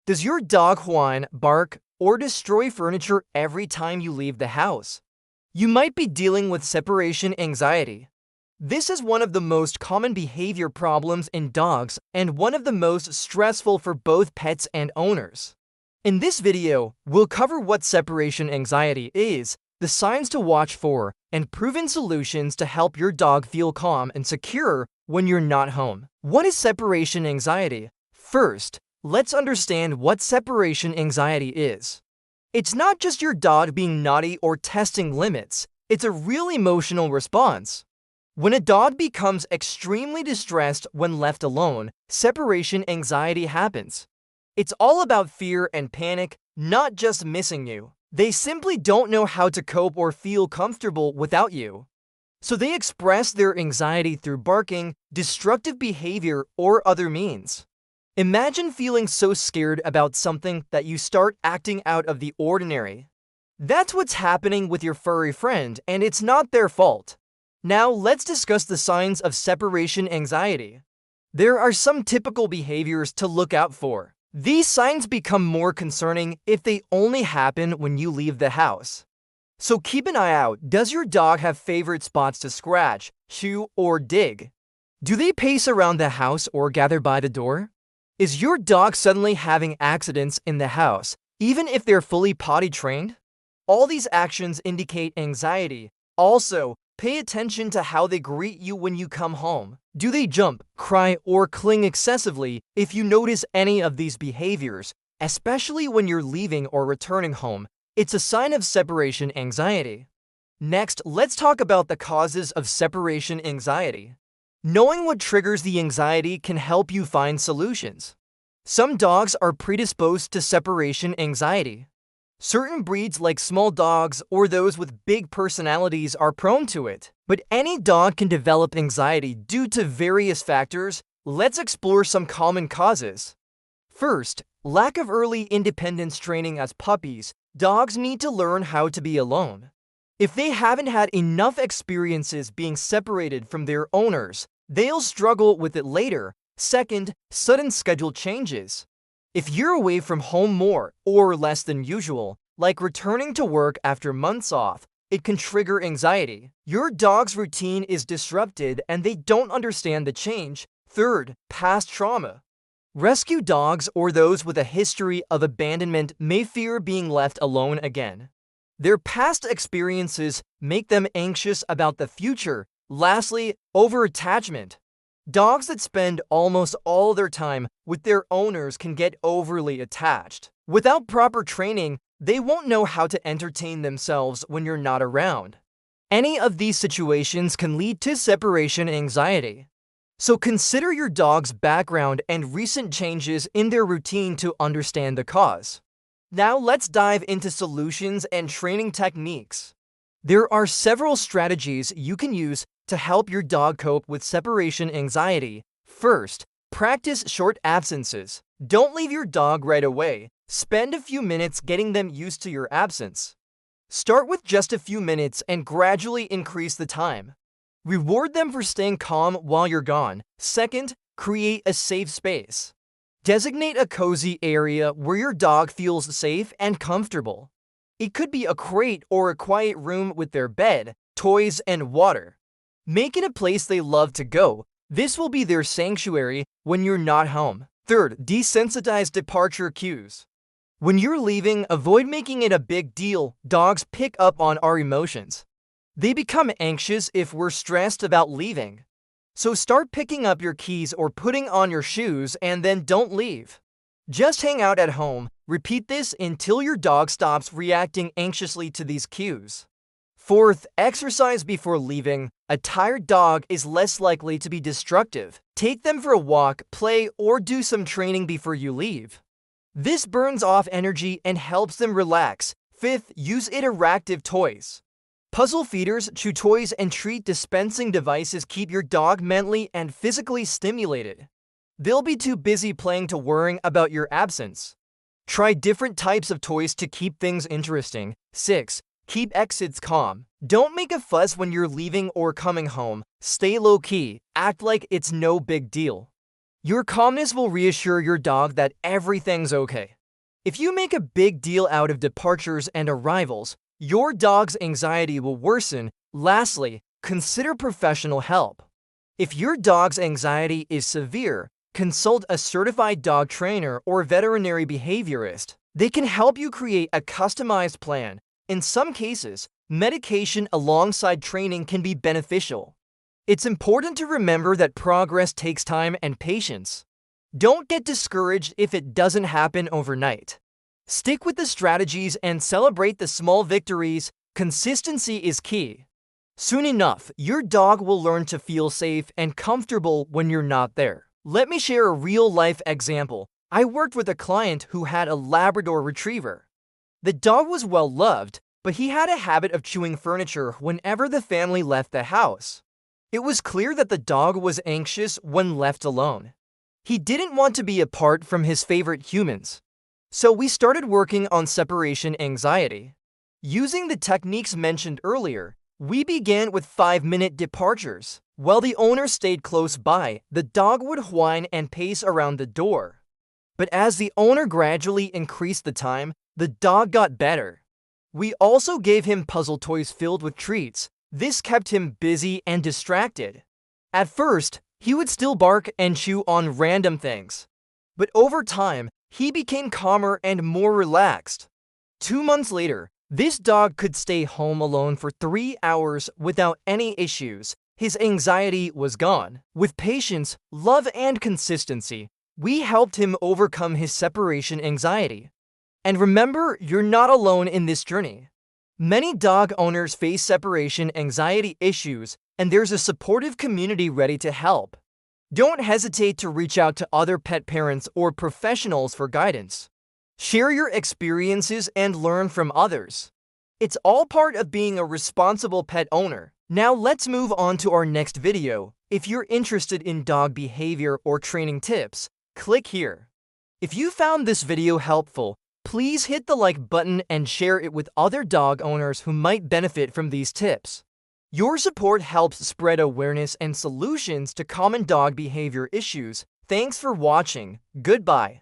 Does your dog whine, bark, or destroy furniture every time you leave the house? You might be dealing with separation anxiety. This is one of the most common behavior problems in dogs and one of the most stressful for both pets and owners. In this video, we'll cover what separation anxiety is, the signs to watch for, and proven solutions to help your dog feel calm and secure when you're not home. What is separation anxiety? First, let's understand what separation anxiety is. It's not just your dog being naughty or testing limits, it's a real emotional response. When a dog becomes extremely distressed when left alone, separation anxiety happens. It's all about fear and panic, not just missing you. They simply don't know how to cope or feel comfortable without you. So they express their anxiety through barking, destructive behavior, or other means. Imagine feeling so scared about something that you start acting out of the ordinary. That's what's happening with your furry friend, and it's not their fault. Now let's discuss the signs of separation anxiety. There are some typical behaviors to look out for. These signs become more concerning if they only happen when you leave the house. So keep an eye out. Does your dog have favorite spots to scratch, chew, or dig? Do they pace around the house or gather by the door? Is your dog suddenly having accidents in the house, even if they're fully potty trained? All these actions indicate anxiety. Also, pay attention to how they greet you when you come home. Do they jump, cry, or cling excessively? If you notice any of these behaviors, especially when you're leaving or returning home, it's a sign of separation anxiety. Next, let's talk about the causes of separation anxiety. Knowing what triggers the anxiety can help you find solutions. Some dogs are predisposed to separation anxiety. Certain breeds like small dogs or those with big personalities are prone to it. But any dog can develop anxiety due to various factors. Let's explore some common causes. First, lack of early independence training as puppies. Dogs need to learn how to be alone. If they haven't had enough experiences being separated from their owners, they'll struggle with it later. Second, sudden schedule changes. If you're away from home more or less than usual, like returning to work after months off, it can trigger anxiety. Your dog's routine is disrupted and they don't understand the change. Third, past trauma. Rescue dogs or those with a history of abandonment may fear being left alone again. Their past experiences make them anxious about the future. Lastly, over-attachment. Dogs that spend almost all their time with their owners can get overly attached. Without proper training, they won't know how to entertain themselves when you're not around. Any of these situations can lead to separation anxiety. So consider your dog's background and recent changes in their routine to understand the cause. Now let's dive into solutions and training techniques. There are several strategies you can use to help your dog cope with separation anxiety. First, practice short absences. Don't leave your dog right away. Spend a few minutes getting them used to your absence. Start with just a few minutes and gradually increase the time. Reward them for staying calm while you're gone. Second, create a safe space. Designate a cozy area where your dog feels safe and comfortable. It could be a crate or a quiet room with their bed, toys, and water. Make it a place they love to go. This will be their sanctuary when you're not home. Third, desensitize departure cues. When you're leaving, avoid making it a big deal. Dogs pick up on our emotions. They become anxious if we're stressed about leaving. So start picking up your keys or putting on your shoes and then don't leave. Just hang out at home. Repeat this until your dog stops reacting anxiously to these cues. Fourth, exercise before leaving. A tired dog is less likely to be destructive. Take them for a walk, play, or do some training before you leave. This burns off energy and helps them relax. Fifth, use interactive toys. Puzzle feeders, chew toys, and treat dispensing devices keep your dog mentally and physically stimulated. They'll be too busy playing to worrying about your absence. Try different types of toys to keep things interesting. 6. Keep exits calm. Don't make a fuss when you're leaving or coming home. Stay low-key. Act like it's no big deal. Your calmness will reassure your dog that everything's okay. If you make a big deal out of departures and arrivals, your dog's anxiety will worsen. Lastly, consider professional help. If your dog's anxiety is severe, consult a certified dog trainer or veterinary behaviorist. They can help you create a customized plan. In some cases, medication alongside training can be beneficial. It's important to remember that progress takes time and patience. Don't get discouraged if it doesn't happen overnight. Stick with the strategies and celebrate the small victories. Consistency is key. Soon enough, your dog will learn to feel safe and comfortable when you're not there. Let me share a real-life example. I worked with a client who had a Labrador Retriever. The dog was well-loved, but he had a habit of chewing furniture whenever the family left the house. It was clear that the dog was anxious when left alone. He didn't want to be apart from his favorite humans. So we started working on separation anxiety. Using the techniques mentioned earlier, we began with 5-minute departures. While the owner stayed close by, the dog would whine and pace around the door. But as the owner gradually increased the time, the dog got better. We also gave him puzzle toys filled with treats. This kept him busy and distracted. At first, he would still bark and chew on random things. But over time, he became calmer and more relaxed. 2 months later, this dog could stay home alone for 3 hours without any issues. His anxiety was gone. With patience, love, and consistency, we helped him overcome his separation anxiety. And remember, you're not alone in this journey. Many dog owners face separation anxiety issues, and there's a supportive community ready to help. Don't hesitate to reach out to other pet parents or professionals for guidance. Share your experiences and learn from others. It's all part of being a responsible pet owner. Now let's move on to our next video. If you're interested in dog behavior or training tips, click here. If you found this video helpful, please hit the like button and share it with other dog owners who might benefit from these tips. Your support helps spread awareness and solutions to common dog behavior issues. Thanks for watching. Goodbye.